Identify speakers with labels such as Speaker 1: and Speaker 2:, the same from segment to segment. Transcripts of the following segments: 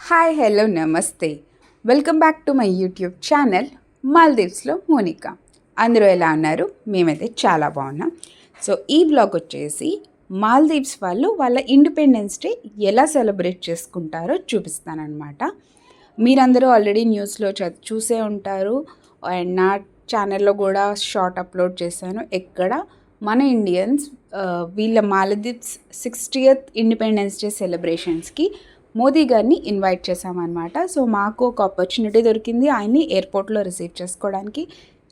Speaker 1: Hi hello నమస్తే. Welcome back to my YouTube channel మాల్దీవ్స్లో Monica. అందరూ ఎలా ఉన్నారు? మేమైతే చాలా బాగున్నాం. సో ఈ బ్లాగ్ వచ్చేసి మాల్దీవ్స్ వాళ్ళు వాళ్ళ ఇండిపెండెన్స్ డే ఎలా సెలబ్రేట్ చేసుకుంటారో చూపిస్తానన్నమాట. మీరందరూ ఆల్రెడీ న్యూస్లో చూసే ఉంటారు అండ్ నా ఛానల్లో కూడా షార్ట్ అప్లోడ్ చేశాను. ఎక్కడ మన ఇండియన్స్ వీళ్ళ మాల్దీవ్స్ 60th ఇండిపెండెన్స్ డే సెలబ్రేషన్స్కి మోదీ గారిని ఇన్వైట్ చేశామన్నమాట. సో మాకు ఒక ఆపర్చునిటీ దొరికింది ఆయన్ని ఎయిర్పోర్ట్లో రిసీవ్ చేసుకోవడానికి.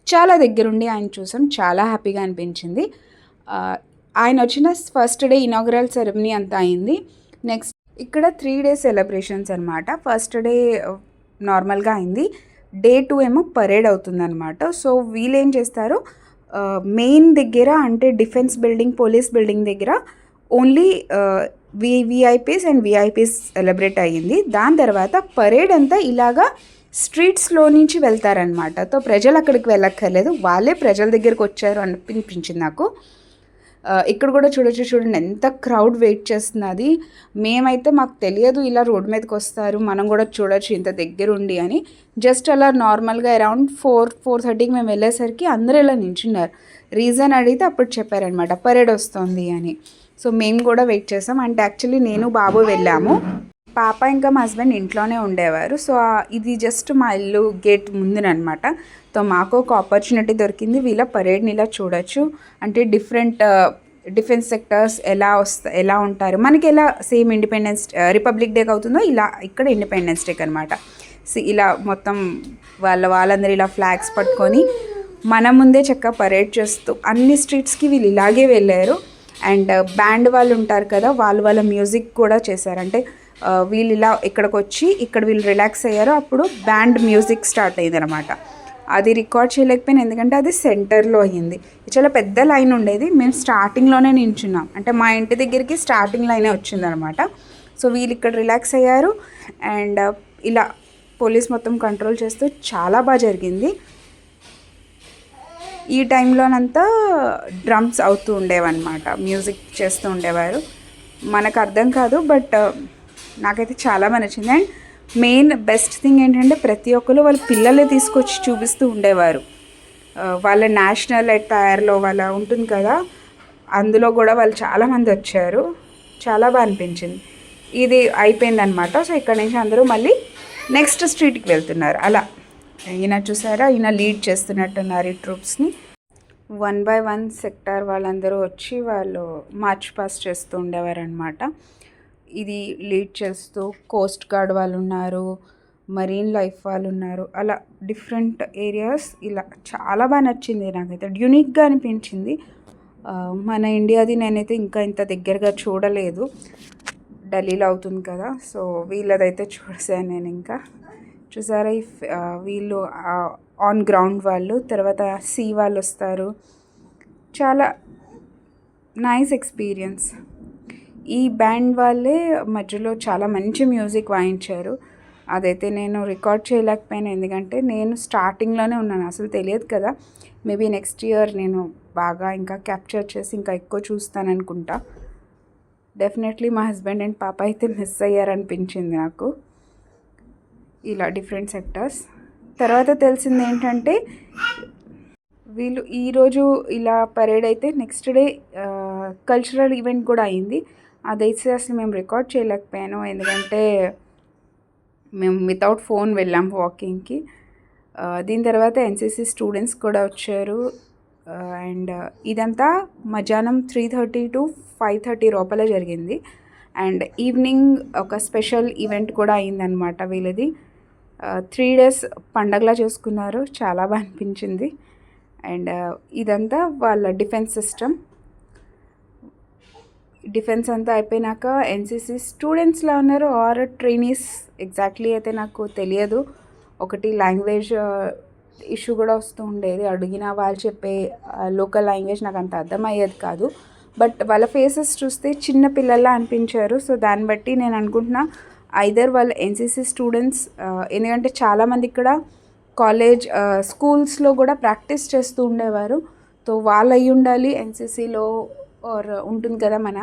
Speaker 1: చాలా దగ్గరుండి ఆయన చూసాం, చాలా హ్యాపీగా అనిపించింది. ఆయన వచ్చిన ఫస్ట్ డే ఇనాగరల్ సెరమనీ అంతా అయింది. నెక్స్ట్ ఇక్కడ 3 days సెలబ్రేషన్స్ అనమాట. ఫస్ట్ డే నార్మల్గా అయింది, డే 2 ఏమో పరేడ్ అవుతుందన్నమాట. సో వీళ్ళు ఏం చేస్తారు, మెయిన్ దగ్గర అంటే డిఫెన్స్ బిల్డింగ్, పోలీస్ బిల్డింగ్ దగ్గర only VIPs and VIPs celebrate అయ్యింది. దాని తర్వాత పరేడ్ అంతా ఇలాగా స్ట్రీట్స్లో నుంచి వెళ్తారనమాట. సో ప్రజలు అక్కడికి వెళ్ళక్కర్లేదు, వాళ్ళే ప్రజల దగ్గరికి వచ్చారు అనిపించింది నాకు. ఇక్కడ కూడా చూడండి ఎంత క్రౌడ్ వెయిట్ చేస్తున్నది. మేమైతే మాకు తెలియదు ఇలా రోడ్ మీదకి వస్తారు, మనం కూడా చూడొచ్చు ఇంత దగ్గరుండి అని. జస్ట్ అలా నార్మల్గా అరౌండ్ 4:30కి మేము వెళ్ళేసరికి అందరూ ఇలా నించున్నారు. రీజన్ అడిగితే అప్పుడు చెప్పారనమాట పరేడ్ వస్తుంది అని. సో మేము కూడా వెయిట్ చేసాం. అంటే యాక్చువల్లీ నేను బాబు వెళ్ళాము, పాప ఇంకా మా హస్బెండ్ ఇంట్లోనే ఉండేవారు. సో ఇది జస్ట్ మా ఇల్లు గేట్ ముందునమాట. సో మాకు ఒక ఆపర్చునిటీ దొరికింది, వీళ్ళ పరేడ్ని ఇలా చూడొచ్చు. అంటే డిఫెన్స్ సెక్టర్స్ ఎలా ఉంటారు, మనకి ఎలా సేమ్ ఇండిపెండెన్స్ రిపబ్లిక్ డేకి అవుతుందో ఇలా ఇక్కడ ఇండిపెండెన్స్ డేకి అనమాట. సో ఇలా మొత్తం వాళ్ళందరూ ఇలా ఫ్లాగ్స్ పట్టుకొని మన ముందే చక్కగా పరేడ్ చేస్తూ అన్ని స్ట్రీట్స్కి వీళ్ళు ఇలాగే వెళ్ళారు. అండ్ బ్యాండ్ వాళ్ళు ఉంటారు కదా, వాళ్ళ మ్యూజిక్ కూడా చేశారు. అంటే వీళ్ళు ఇలా ఇక్కడికి వచ్చి ఇక్కడ వీళ్ళు రిలాక్స్ అయ్యారు, అప్పుడు బ్యాండ్ మ్యూజిక్ స్టార్ట్ అయ్యింది అనమాట. అది రికార్డ్ చేయలేకపోయినా, ఎందుకంటే అది సెంటర్లో అయ్యింది. చాలా పెద్ద లైన్ ఉండేది, మేము స్టార్టింగ్లోనే నించున్నాం. అంటే మా ఇంటి దగ్గరికి స్టార్టింగ్ లైనే వచ్చిందనమాట. సో వీళ్ళు ఇక్కడ రిలాక్స్ అయ్యారు అండ్ ఇలా పోలీస్ మొత్తం కంట్రోల్ చేస్తూ చాలా బాగా జరిగింది. ఈ టైంలోనంతా డ్రమ్స్ అవుతూ ఉండేవన్నమాట, మ్యూజిక్ చేస్తూ ఉండేవారు. మనకు అర్థం కాదు, బట్ నాకైతే చాలా బాగా నచ్చింది. అండ్ మెయిన్ బెస్ట్ థింగ్ ఏంటంటే ప్రతి ఒక్కరు వాళ్ళ పిల్లలే తీసుకొచ్చి చూపిస్తూ ఉండేవారు. వాళ్ళ నేషనల్ అటైర్లో వాళ్ళ ఉంటుంది కదా, అందులో కూడా వాళ్ళు చాలామంది వచ్చారు. చాలా బాగా అనిపించింది. ఇది అయిపోయిందనమాట. సో ఇక్కడ నుంచి అందరూ మళ్ళీ నెక్స్ట్ స్ట్రీట్కి వెళ్తున్నారు. అలా ఈయన చూసారా, ఈయన లీడ్ చేస్తున్నట్టున్నారు ఈ ట్రూప్స్ని. 1 by 1 సెక్టార్ వాళ్ళందరూ వచ్చి వాళ్ళు మార్చ్ పాస్ట్ చేస్తూ ఉండేవారు అనమాట. ఇది లీడ్ చేస్తూ కోస్ట్ గార్డ్ వాళ్ళు ఉన్నారు, మరీన్ లైఫ్ వాళ్ళు ఉన్నారు, అలా డిఫరెంట్ ఏరియాస్. ఇలా చాలా బాగా నచ్చింది నాకైతే, యూనిక్గా అనిపించింది. మన ఇండియాది నేనైతే ఇంకా ఇంత దగ్గరగా చూడలేదు, ఢిల్లీలో అవుతుంది కదా. సో వీళ్ళదైతే చూసాను నేను. ఇంకా చూసారా, వీళ్ళు ఆన్ గ్రౌండ్ వాళ్ళు, తర్వాత సీ వాళ్ళు వస్తారు. చాలా నైస్ ఎక్స్పీరియన్స్. ఈ బ్యాండ్ వాళ్ళే మధ్యలో చాలా మంచి మ్యూజిక్ వాయించారు. అదైతే నేను రికార్డ్ చేయలేకపోయాను, ఎందుకంటే నేను స్టార్టింగ్లోనే ఉన్నాను, అసలు తెలియదు కదా. మేబీ నెక్స్ట్ ఇయర్ నేను బాగా ఇంకా క్యాప్చర్ చేసి ఇంకా ఎక్కువ చూస్తాననుకుంటా. డెఫినెట్లీ మా హస్బెండ్ అండ్ పాప అయితే మిస్ అయ్యారనిపించింది నాకు. ఇలా డిఫరెంట్ సెక్టర్స్. తర్వాత తెలిసింది ఏంటంటే వీళ్ళు ఈరోజు ఇలా పరేడ్ అయితే నెక్స్ట్ డే కల్చరల్ ఈవెంట్ కూడా అయింది. అదైతే అసలు మేము రికార్డ్ చేయలేకపోయాను, ఎందుకంటే మేము వితౌట్ ఫోన్ వెళ్ళాం వాకింగ్కి. దీని తర్వాత ఎన్సీసీ స్టూడెంట్స్ కూడా వచ్చారు. అండ్ ఇదంతా మధ్యాహ్నం 3:30 to 5:30 లోపల జరిగింది. అండ్ ఈవినింగ్ ఒక స్పెషల్ ఈవెంట్ కూడా అయిందనమాట వీళ్ళది. 3 days పండగలా చేసుకున్నారు, చాలా బాగా అనిపించింది. అండ్ ఇదంతా వాళ్ళ డిఫెన్స్ అంతా అయిపోయినాక ఎన్సీసీ స్టూడెంట్స్లా ఉన్నారు ఆర్ ట్రైనీస్ ఎగ్జాక్ట్లీ అయితే నాకు తెలియదు. ఒకటి లాంగ్వేజ్ ఇష్యూ కూడా వస్తూ ఉండేది, అడిగిన వాళ్ళు చెప్పే లోకల్ లాంగ్వేజ్ నాకు అంత అర్థమయ్యేది కాదు. బట్ వాళ్ళ ఫేసెస్ చూస్తే చిన్న పిల్లల్లా అనిపించారు. సో దాన్ని బట్టి నేను అనుకుంటున్నా ఐదర్ వాళ్ళ ఎన్సీసీ స్టూడెంట్స్, ఎందుకంటే చాలామంది ఇక్కడ కాలేజ్ స్కూల్స్లో కూడా ప్రాక్టీస్ చేస్తూ ఉండేవారు. సో వాళ్ళు అయ్యి ఉండాలి, ఎన్సీసీలో ఆర్ ఉంటుంది కదా మన,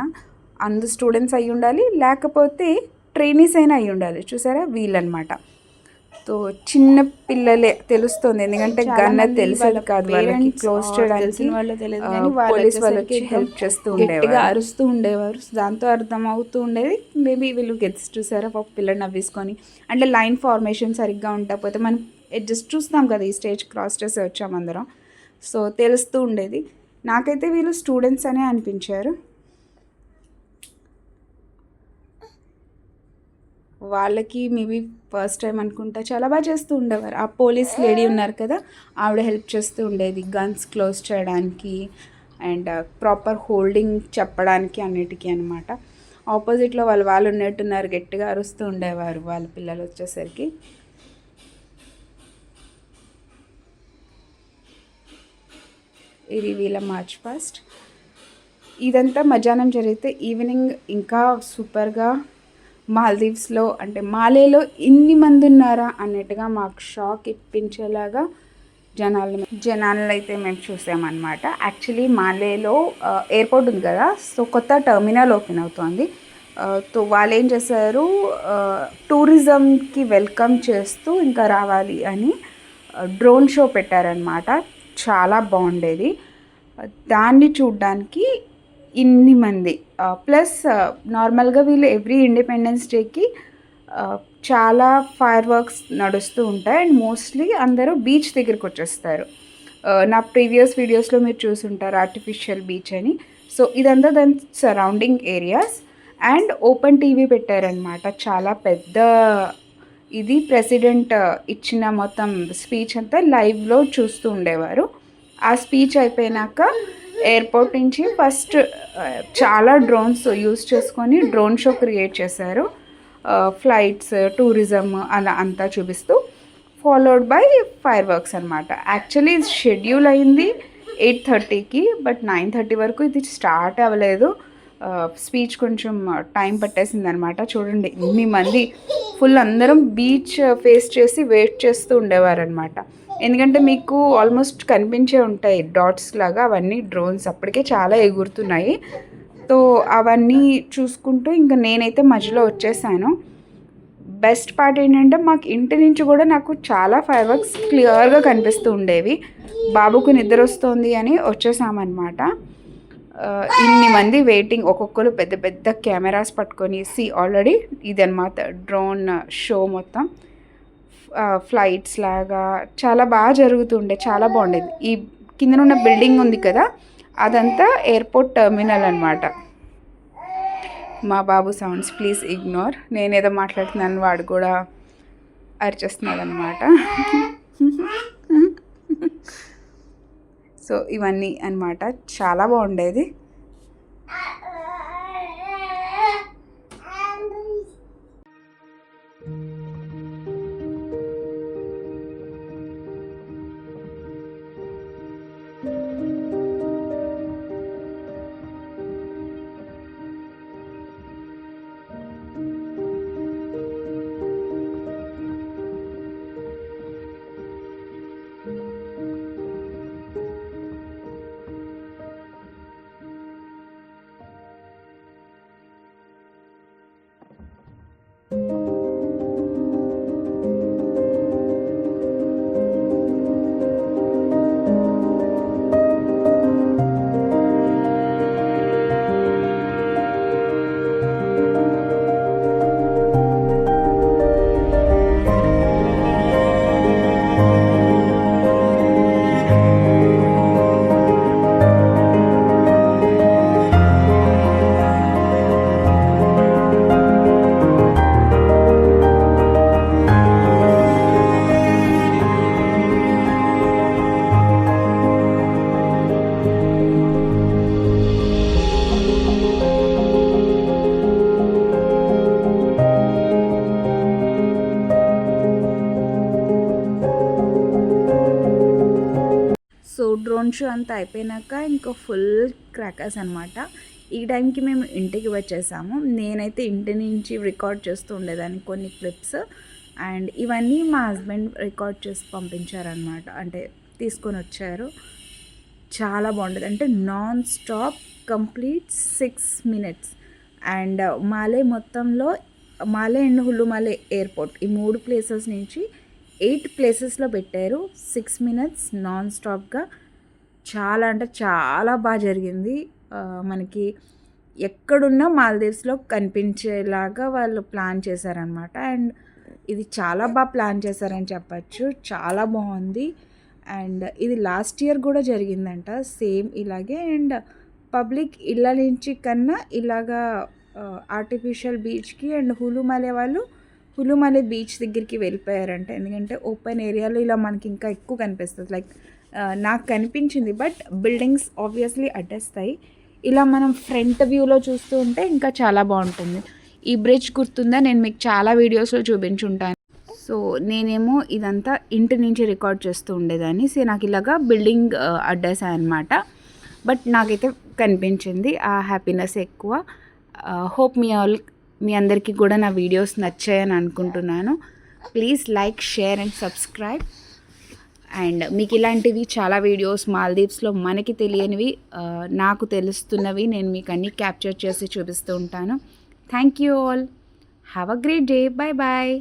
Speaker 1: అందు స్టూడెంట్స్ అయ్యి ఉండాలి. లేకపోతే ట్రైనీస్ అయినా అయి ఉండాలి. చూసారా వీళ్ళనమాట. సో చిన్న పిల్లలే తెలుస్తుంది, ఎందుకంటే గన్ తెలిసేది కాదు వాళ్ళకి, క్లోజ్ చేయడానికి
Speaker 2: వాళ్ళు తెలియదు
Speaker 1: ఆ,
Speaker 2: కానీ
Speaker 1: పోలీస్ వాళ్ళు వచ్చి
Speaker 2: వాళ్ళకి
Speaker 1: హెల్ప్ చేస్తూ
Speaker 2: గట్టిగా
Speaker 1: ఉండేవారు.
Speaker 2: అరుస్తూ ఉండేవారు. దాంతో అర్థం అవుతూ ఉండేది మేబీ వీళ్ళు గెట్స్ చూసారా పాప పిల్లలు నవ్వేసుకొని.
Speaker 1: అంటే లైన్ ఫార్మేషన్ సరిగ్గా ఉండకపోతే మనం జస్ట్ చూస్తాం కదా, ఈ స్టేజ్ క్రాస్ చేసి వచ్చాం అందరం. సో తెలుస్తూ ఉండేది. నాకైతే వీళ్ళు స్టూడెంట్స్ అనే అనిపించారు. వాళ్ళకి మేబీ ఫస్ట్ టైం అనుకుంటా, చాలా బాగా చేస్తూ ఉండేవారు. ఆ పోలీస్ లేడీ ఉన్నారు కదా, ఆవిడ హెల్ప్ చేస్తూ ఉండేది గన్స్ క్లోజ్ చేయడానికి అండ్ ప్రాపర్ హోల్డింగ్ చెప్పడానికి అన్నిటికీ అనమాట. ఆపోజిట్లో వాళ్ళు ఉన్నట్టున్నారు, గట్టిగా అరుస్తూ ఉండేవారు వాళ్ళ పిల్లలు వచ్చేసరికి. ఇది వీళ్ళ మార్చ్ పాస్ట్. ఇదంతా మధ్యాహ్నం జరిగితే ఈవినింగ్ ఇంకా సూపర్గా మాల్దీవ్స్లో, అంటే మాలేలో ఇన్ని మంది ఉన్నారా అన్నట్టుగా మాకు షాక్ ఇప్పించేలాగా జనాలను అయితే మేము చూసామన్నమాట. యాక్చువల్లీ మాలేలో ఎయిర్పోర్ట్ ఉంది కదా, సో కొత్త టర్మినల్ ఓపెన్ అవుతోంది. సో వాళ్ళు ఏం చేశారు, టూరిజంకి వెల్కమ్ చేస్తూ ఇంకా రావాలి అని డ్రోన్ షో పెట్టారనమాట. చాలా బాగుండేది. దాన్ని చూడ్డానికి ఇన్ని మంది, ప్లస్ నార్మల్గా వీళ్ళు ఎవ్రీ ఇండిపెండెన్స్ డేకి చాలా ఫైర్ వర్క్స్ నడుస్తూ ఉంటాయి అండ్ మోస్ట్లీ అందరూ బీచ్ దగ్గరికి వచ్చేస్తారు. నా ప్రీవియస్ వీడియోస్లో మీరు చూసుంటారు ఆర్టిఫిషియల్ బీచ్ అని. సో ఇదంతా దాని surrounding areas and open TV పెట్టారనమాట. చాలా పెద్ద ఇది ప్రెసిడెంట్ ఇచ్చిన మొత్తం స్పీచ్ అంతా లైవ్లో చూస్తూ ఉండేవారు. ఆ స్పీచ్ అయిపోయినాక ఎయిర్పోర్ట్ నుంచి ఫస్ట్ చాలా డ్రోన్స్ యూస్ చేసుకొని డ్రోన్ షో క్రియేట్ చేశారు. ఫ్లైట్స్, టూరిజం అలా అంతా చూపిస్తూ, ఫాలోడ్ బై ఫైర్ వర్క్స్ అనమాట. యాక్చువల్లీ షెడ్యూల్ అయింది 8:30కి, బట్ 9:30 వరకు ఇది స్టార్ట్ అవ్వలేదు. స్పీచ్ కొంచెం టైం పట్టేసింది అనమాట. చూడండి ఇన్ని మంది ఫుల్ అందరం బీచ్ ఫేస్ చేసి వెయిట్ చేస్తూ ఉండేవారు అనమాట. ఎందుకంటే మీకు ఆల్మోస్ట్ కనిపించే ఉంటాయి డాట్స్ లాగా, అవన్నీ డ్రోన్స్ అప్పటికే చాలా ఎగురుతున్నాయి. సో అవన్నీ చూసుకుంటూ ఇంకా నేనైతే మధ్యలో వచ్చేసాను. బెస్ట్ పార్ట్ ఏంటంటే మాకు ఇంటి నుంచి కూడా నాకు చాలా ఫైర్ వర్క్స్ క్లియర్గా కనిపిస్తూ ఉండేవి. బాబుకు నిద్ర వస్తుంది అని వచ్చేసామన్నమాట. ఇన్ని మంది వెయిటింగ్, ఒక్కొక్కరు పెద్ద పెద్ద కెమెరాస్ పట్టుకొని. ఆల్రెడీ ఇదన్నమాట డ్రోన్ షో మొత్తం ఫ్లైట్స్ లాగా చాలా బాగా జరుగుతుండే, చాలా బాగుండేది. ఈ కింద ఉన్న బిల్డింగ్ ఉంది కదా, అదంతా ఎయిర్పోర్ట్ టర్మినల్ అనమాట. మా బాబు సౌండ్స్ ప్లీజ్ ఇగ్నోర్, నేనేదో మాట్లాడుతున్నాను వాడు కూడా అరిచేస్తున్నాడు అనమాట. సో ఇవన్నీ అనమాట, చాలా బాగుండేది. సో డ్రోన్ షో అంతా అయిపోయినాక ఇంకా ఫుల్ క్రాకర్స్ అనమాట. ఈ టైంకి మేము ఇంటికి వచ్చేసాము. నేనైతే ఇంటి నుంచి రికార్డ్ చేస్తూ ఉండేదాన్ని కొన్ని క్లిప్స్, అండ్ ఇవన్నీ మా హస్బెండ్ రికార్డ్ చేసి పంపించారనమాట, అంటే తీసుకొని వచ్చారు. చాలా బాగుంటుంది, అంటే non stop complete 6 minutes. And Male మొత్తంలో
Speaker 2: మాలే అండ్ హుల్లుమాలే ఎయిర్పోర్ట్ ఈ 3 ప్లేసెస్ నుంచి 8 ప్లేసెస్లో పెట్టారు. 6 minutes నాన్ స్టాప్గా. చాలా అంటే చాలా బాగా జరిగింది. మనకి ఎక్కడున్నా మాల్దీవ్స్లో కనిపించేలాగా వాళ్ళు ప్లాన్ చేశారనమాట. అండ్ ఇది చాలా బాగా ప్లాన్ చేశారని చెప్పచ్చు. చాలా బాగుంది. అండ్ ఇది లాస్ట్ ఇయర్ కూడా జరిగిందంట సేమ్ ఇలాగే. అండ్ పబ్లిక్ ఇళ్ళ నుంచి కన్నా ఇలాగా ఆర్టిఫిషియల్ బీచ్కి అండ్ హులుమాలే బీచ్ దగ్గరికి వెళ్ళిపోయారంట. ఎందుకంటే ఓపెన్ ఏరియాలో ఇలా మనకి ఇంకా ఎక్కువ కనిపిస్తుంది. లైక్ నాకు కనిపించింది, బట్ బిల్డింగ్స్ ఆబ్వియస్లీ అడ్డేస్తాయి. ఇలా మనం ఫ్రంట్ వ్యూలో చూస్తూ ఉంటే ఇంకా చాలా బాగుంటుంది. ఈ బ్రిడ్జ్ గుర్తుందా, నేను మీకు చాలా వీడియోస్లో చూపించుంటాను. సో నేనేమో ఇదంతా ఇంటి నుంచి రికార్డ్ చేస్తూ ఉండేదాన్ని. సో నాకు ఇలాగా బిల్డింగ్ అడ్డేసాయి అనమాట. బట్ నాకైతే కనిపించింది. ఆ హ్యాపీనెస్ ఎక్కువ. హోప్ మీ అందరికీ కూడా నా వీడియోస్ నచ్చాయని అనుకుంటున్నాను. Please like, share and subscribe. And మీకు ఇలాంటివి చాలా వీడియోస్ మాల్దీవ్స్లో మనకి తెలియనివి, నాకు తెలుస్తున్నవి నేను మీకు అన్నీ క్యాప్చర్ చేసి చూపిస్తూ ఉంటాను. Thank you all. Have a great day. Bye bye.